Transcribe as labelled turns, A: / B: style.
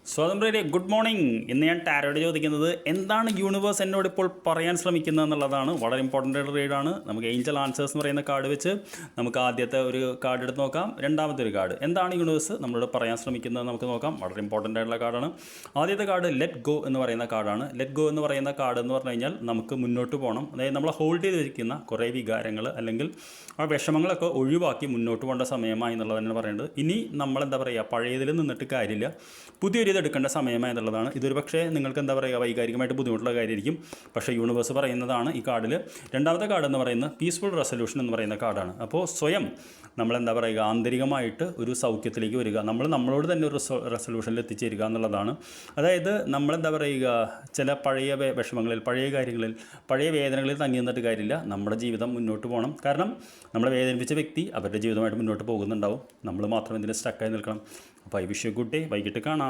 A: സ്വാതന്ത്ര്യ good morning. ഇന്ന് ഞാൻ ടാരോയോട് ചോദിക്കുന്നത് എന്താണ് യൂണിവേഴ്സ് എന്നോട് ഇപ്പോൾ പറയാൻ ശ്രമിക്കുന്നത് എന്നുള്ളതാണ്. വളരെ ഇമ്പോർട്ടൻ്റ് ആയിട്ട് റീഡാണ്. നമുക്ക് ഏഞ്ചൽ ആൻസേഴ്സ് എന്ന് പറയുന്ന കാർഡ് വെച്ച് നമുക്ക് ആദ്യത്തെ ഒരു കാർഡ് എടുത്ത് നോക്കാം. രണ്ടാമത്തെ ഒരു കാർഡ് എന്താണ് യൂണിവേഴ്സ് നമ്മളോട് പറയാൻ ശ്രമിക്കുന്നത് നമുക്ക് നോക്കാം. വളരെ ഇമ്പോർട്ടൻ്റ് ആയിട്ടുള്ള കാർഡാണ്. ആദ്യത്തെ കാർഡ് ലെറ്റ് ഗോ എന്ന് പറയുന്ന കാർഡാണ്. ലെറ്റ് ഗോ എന്ന് പറയുന്ന കാർഡ് എന്ന് പറഞ്ഞു കഴിഞ്ഞാൽ നമുക്ക് മുന്നോട്ട് പോകണം. അതായത് നമ്മൾ ഹോൾഡ് ചെയ്തിരിക്കുന്ന കുറേ വികാരങ്ങൾ അല്ലെങ്കിൽ ആ വിഷമങ്ങളൊക്കെ ഒഴിവാക്കി മുന്നോട്ട് പോകേണ്ട സമയമായി എന്നുള്ളതാണ് പറയേണ്ടത്. ഇനി നമ്മളെന്താ പറയുക, പഴയതിൽ നിന്നിട്ട് കാര്യമില്ല, പുതിയൊരു എടുക്കേണ്ട സമയമായി എന്നുള്ളതാണ്. ഇതൊരു പക്ഷേ നിങ്ങൾക്ക് എന്താ പറയുക, വൈകാരികമായിട്ട് ബുദ്ധിമുട്ടുള്ള കാര്യമായിരിക്കും. പക്ഷേ യൂണിവേഴ്സ് പറയുന്നതാണ് ഈ കാർഡിൽ. രണ്ടാമത്തെ കാർഡ് എന്ന് പറയുന്നത് പീസ്ഫുൾ റെസൊല്യൂഷൻ എന്ന് പറയുന്ന കാർഡാണ്. അപ്പോൾ സ്വയം നമ്മളെന്താ പറയുക, ആന്തരികമായിട്ട് ഒരു സൗഖ്യത്തിലേക്ക് വരിക, നമ്മളോട് തന്നെ ഒരു റെസൊല്യൂഷനിൽ എത്തിച്ചേരുക എന്നുള്ളതാണ്. അതായത് നമ്മളെന്താ പറയുക, ചില പഴയ വിഷമങ്ങളിൽ, പഴയ കാര്യങ്ങളിൽ, പഴയ വേദനകളിൽ തങ്ങി നിന്നിട്ട് കാര്യമില്ല. നമ്മുടെ ജീവിതം മുന്നോട്ട് പോകണം. കാരണം നമ്മളെ വേദനിപ്പിച്ച വ്യക്തി അവരുടെ ജീവിതമായിട്ട് മുന്നോട്ട് പോകുന്നുണ്ടാവും. നമ്മൾ മാത്രം ഇതിൽ സ്റ്റക്കായി നിൽക്കണം. അപ്പോൾ I wish you good day. വൈകിട്ട് കാണാം.